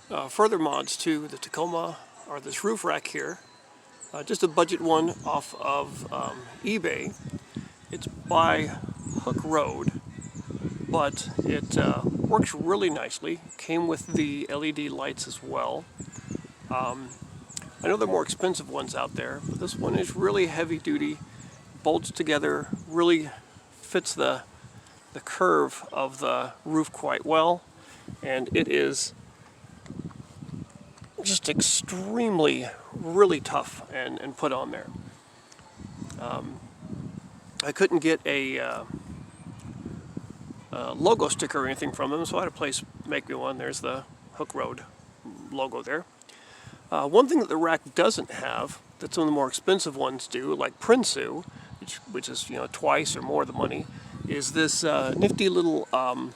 Further mods to the Tacoma are this roof rack here. Just a budget one off of eBay. It's by Hooke Road, but it works really nicely. Came with the LED lights as well. I know there are more expensive ones out there, but this one is really heavy duty, bolts together, really fits the curve of the roof quite well, and it is just extremely, really tough and put on there. I couldn't get a logo sticker or anything from them, so I had a place make me one. There's the Hooke Road logo there. One thing that the rack doesn't have, that some of the more expensive ones do, like Prinsu, which is twice or more the money, is this nifty little kind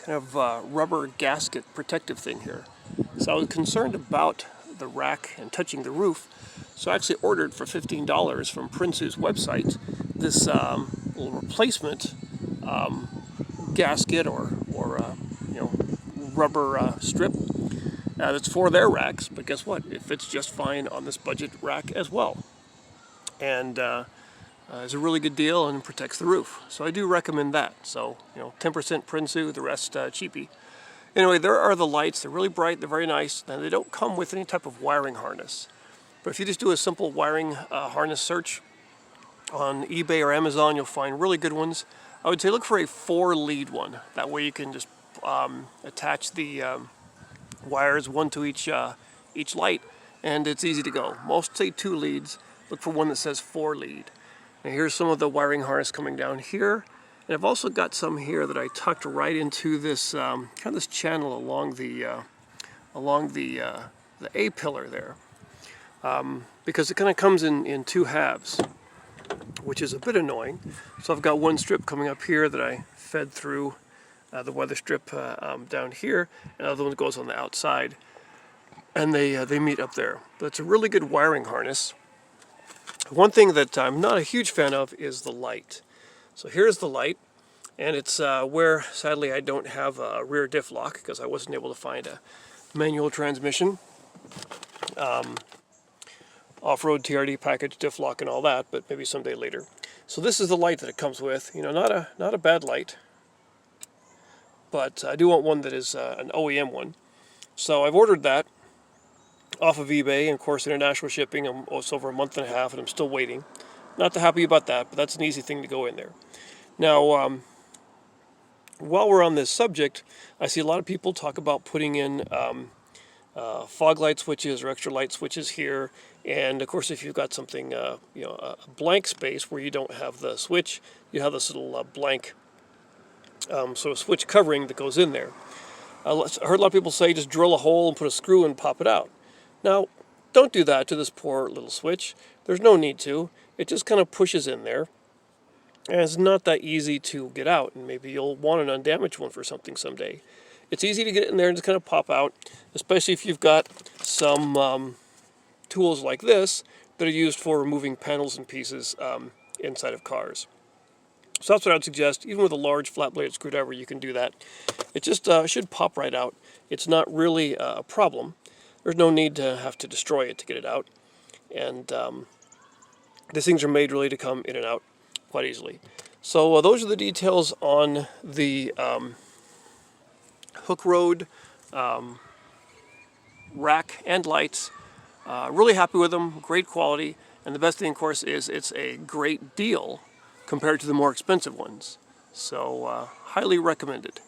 of rubber gasket protective thing here. So I was concerned about the rack and touching the roof, so I actually ordered for $15 from Prinsu's website this little replacement gasket or rubber strip that's for their racks. But guess what? It fits just fine on this budget rack as well, and it's a really good deal and protects the roof. So I do recommend that. So 10% Prinsu, the rest cheapy. Anyway, there are the lights. They're really bright. They're very nice. And they don't come with any type of wiring harness. But if you just do a simple wiring harness search on eBay or Amazon, you'll find really good ones. I would say look for a 4-lead one. That way you can just attach the wires, one to each light, and it's easy to go. Most say 2 leads. Look for one that says 4-lead. And here's some of the wiring harness coming down here. And I've also got some here that I tucked right into this kind of this channel along the A pillar there, because it kind of comes in 2 halves, which is a bit annoying. So I've got one strip coming up here that I fed through the weather strip down here, and the other one goes on the outside, and they meet up there. But it's a really good wiring harness. One thing that I'm not a huge fan of is the light. So here's the light, and it's where, sadly, I don't have a rear diff lock because I wasn't able to find a manual transmission, off-road TRD package, diff lock and all that, but maybe someday later. So this is the light that it comes with. Not a bad light, but I do want one that is an OEM one. So I've ordered that off of eBay, and of course international shipping. It's over a month and a half, and I'm still waiting. Not too happy about that, but that's an easy thing to go in there. Now, while we're on this subject, I see a lot of people talk about putting in fog light switches or extra light switches here. And of course, if you've got something, a blank space where you don't have the switch, you have this little blank sort of switch covering that goes in there. I heard a lot of people say just drill a hole and put a screw and pop it out. Now, don't do that to this poor little switch. There's no need to. It just kind of pushes in there, and it's not that easy to get out, and maybe you'll want an undamaged one for something someday. It's easy to get in there and just kind of pop out, especially if you've got some tools like this that are used for removing panels and pieces inside of cars. So that's what I would suggest. Even with a large flat-bladed screwdriver, you can do that. It just should pop right out. It's not really a problem. There's no need to have to destroy it to get it out. And these things are made really to come in and out quite easily. So those are the details on the Hooke Road rack and lights. Really happy with them, great quality, and the best thing, of course, is it's a great deal compared to the more expensive ones. So highly recommended.